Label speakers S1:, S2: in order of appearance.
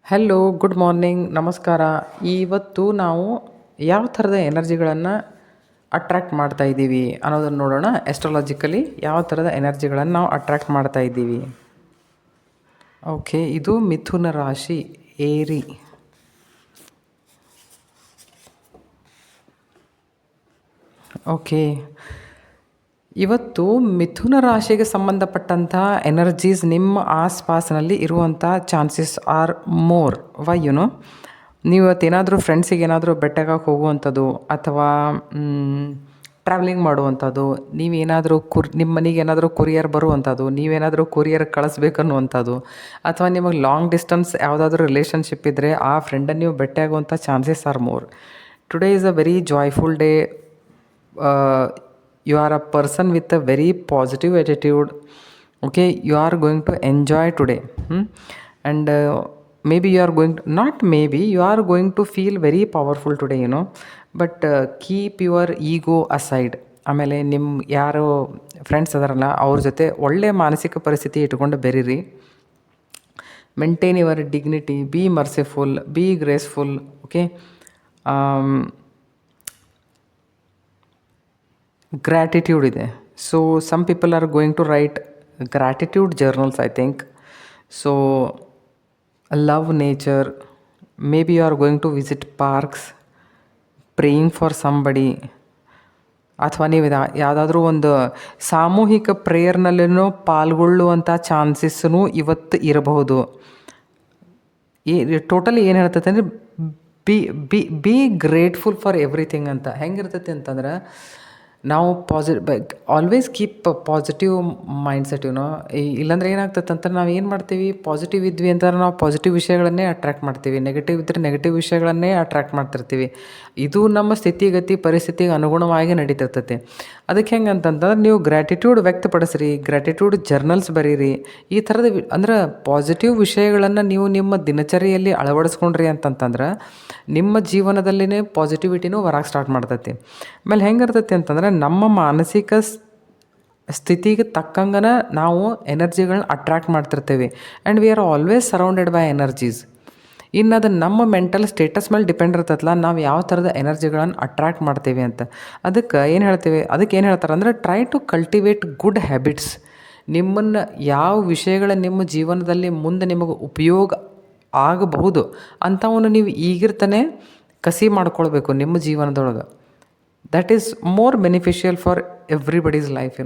S1: Hello, good morning, ನಮಸ್ಕಾರ. ಇವತ್ತು ನಾವು ಯಾವ ಥರದ ಎನರ್ಜಿಗಳನ್ನು ಅಟ್ರ್ಯಾಕ್ಟ್ ಮಾಡ್ತಾ ಇದ್ದೀವಿ ಅನ್ನೋದನ್ನು ನೋಡೋಣ. ಎಸ್ಟ್ರಾಲಜಿಕಲಿ ಯಾವ ಥರದ ಎನರ್ಜಿಗಳನ್ನು ನಾವು ಅಟ್ರ್ಯಾಕ್ಟ್ ಮಾಡ್ತಾ ಇದ್ದೀವಿ. ಓಕೆ, ಇದು ಮಿಥುನ ರಾಶಿ, ಏರಿ. ಓಕೆ, ಇವತ್ತು ಮಿಥುನ ರಾಶಿಗೆ ಸಂಬಂಧಪಟ್ಟಂಥ ಎನರ್ಜೀಸ್ ನಿಮ್ಮ ಆಸ್ಪಾಸ್ನಲ್ಲಿ ಇರುವಂಥ ಚಾನ್ಸಸ್ ಆರ್ ಮೋರ್. ವೈ ನೀವು ಇವತ್ತೇನಾದರೂ ಫ್ರೆಂಡ್ಸಿಗೆ ಏನಾದರೂ ಬೆಟ್ಟಕ್ಕೆ ಹೋಗುವಂಥದ್ದು, ಅಥವಾ ಟ್ರಾವೆಲಿಂಗ್ ಮಾಡುವಂಥದ್ದು, ನೀವೇನಾದರೂ ನಿಮ್ಮ ಮನೆಗೆ ಏನಾದರೂ ಕೊರಿಯರ್ ಬರುವಂಥದ್ದು, ನೀವೇನಾದರೂ ಕೊರಿಯರ್ ಕಳಿಸ್ಬೇಕನ್ನುವಂಥದ್ದು, ಅಥವಾ ನಿಮಗೆ ಲಾಂಗ್ ಡಿಸ್ಟೆನ್ಸ್ ಯಾವುದಾದ್ರೂ ರಿಲೇಷನ್ಶಿಪ್ ಇದ್ದರೆ ಆ ಫ್ರೆಂಡನ್ನು ನೀವು ಭೇಟಿಯಾಗುವಂಥ chances are more. Today is a very joyful day. You are a person with a very positive attitude. Okay, you are going to enjoy today. And maybe you are going to, not maybe, you are going to feel very powerful today, but keep your ego aside. ಆಮೇಲೆ ನಿಮ್ಮ ಯಾರು friends ಅದಾರಲ್ಲ ಅವ್ರ ಜೊತೆ ಒಳ್ಳೆಯ ಮಾನಸಿಕ ಪರಿಸ್ಥಿತಿ ಇಟ್ಕೊಂಡು ಬೆರೀರಿ. Maintain your dignity, be merciful, be graceful. Okay, gratitude ಇದೆ. So some people are going to write gratitude journals, I think. So love nature, maybe you are going to visit parks, praying for somebody, ಅಥವಾ ನೀವು ಯಾವುದಾದ್ರೂ ಒಂದು ಸಾಮೂಹಿಕ ಪ್ರೇಯರ್ನಲ್ಲಿನೂ ಪಾಲ್ಗೊಳ್ಳುವಂಥ chances ಇವತ್ತು ಇರಬಹುದು. Totally ಏನು ಹೇಳ್ತೈತೆ ಅಂದರೆ B B be grateful for everything ಅಂತ. ಹೆಂಗಿರ್ತೈತಿ ಅಂತಂದ್ರೆ, ನಾವು ಆಲ್ವೇಸ್ ಕೀಪ್ ಪಾಸಿಟಿವ್ ಮೈಂಡ್ಸೆಟ್. ಇಲ್ಲಾಂದ್ರೆ ಏನಾಗ್ತದೆ ಅಂತ, ನಾವು ಏನು ಮಾಡ್ತೀವಿ, ಪಾಸಿಟಿವ್ ಇದ್ವಿ ಅಂತಂದ್ರೆ ನಾವು ಪಾಸಿಟಿವ್ ವಿಷಯಗಳನ್ನೇ ಅಟ್ರ್ಯಾಕ್ಟ್ ಮಾಡ್ತೀವಿ, ನೆಗೆಟಿವ್ ಇದ್ದರೆ ನೆಗೆಟಿವ್ ವಿಷಯಗಳನ್ನೇ ಅಟ್ರ್ಯಾಕ್ಟ್ ಮಾಡ್ತಿರ್ತೀವಿ. ಇದು ನಮ್ಮ ಸ್ಥಿತಿಗತಿ ಪರಿಸ್ಥಿತಿಗೆ ಅನುಗುಣವಾಗಿ ನಡೀತಿರ್ತೈತಿ. ಅದಕ್ಕೆ ಹೆಂಗೆ ಅಂತಂದ್ರೆ, ನೀವು ಗ್ರ್ಯಾಟಿಟ್ಯೂಡ್ ವ್ಯಕ್ತಪಡಿಸ್ರಿ, ಗ್ರ್ಯಾಟಿಟ್ಯೂಡ್ ಜರ್ನಲ್ಸ್ ಬರೀರಿ. ಈ ಥರದ ಅಂದ್ರೆ ಪಾಸಿಟಿವ್ ವಿಷಯಗಳನ್ನು ನೀವು ನಿಮ್ಮ ದಿನಚರಿಯಲ್ಲಿ ಅಳವಡಿಸ್ಕೊಂಡ್ರಿ ಅಂತಂತಂದ್ರೆ ನಿಮ್ಮ ಜೀವನದಲ್ಲಿನೇ ಪಾಸಿಟಿವಿಟಿನೂ ಹೊರಗೆ ಸ್ಟಾರ್ಟ್ ಮಾಡ್ತೈತಿ. ಆಮೇಲೆ ಹೆಂಗಿರ್ತೈತಿ ಅಂತಂದ್ರೆ, ನಮ್ಮ ಮಾನಸಿಕ ಸ್ಥಿತಿಗೆ ತಕ್ಕಂಗನ ನಾವು ಎನರ್ಜಿಗಳನ್ನ ಅಟ್ರ್ಯಾಕ್ಟ್ ಮಾಡ್ತಿರ್ತೇವೆ. And we are always surrounded by energies. ಇನ್ನು ಅದು ನಮ್ಮ ಮೆಂಟಲ್ ಸ್ಟೇಟಸ್ ಮೇಲೆ ಡಿಪೆಂಡ್ ಇರ್ತೈತಲ್ಲ, ನಾವು ಯಾವ ಥರದ ಎನರ್ಜಿಗಳನ್ನು ಅಟ್ರ್ಯಾಕ್ಟ್ ಮಾಡ್ತೇವೆ ಅಂತ. ಅದಕ್ಕೆ ಏನು ಹೇಳ್ತಾರೆ ಅಂದರೆ, try to cultivate good habits. ನಿಮ್ಮನ್ನು ಯಾವ ವಿಷಯಗಳ ನಿಮ್ಮ ಜೀವನದಲ್ಲಿ ಮುಂದೆ ನಿಮಗೆ ಉಪಯೋಗ ಆಗಬಹುದು ಅಂಥವನ್ನು ನೀವು ಈಗಿರ್ತಾನೆ ಕಸಿ ಮಾಡ್ಕೊಳ್ಬೇಕು ನಿಮ್ಮ ಜೀವನದೊಳಗೆ. That is more beneficial for everybody's life.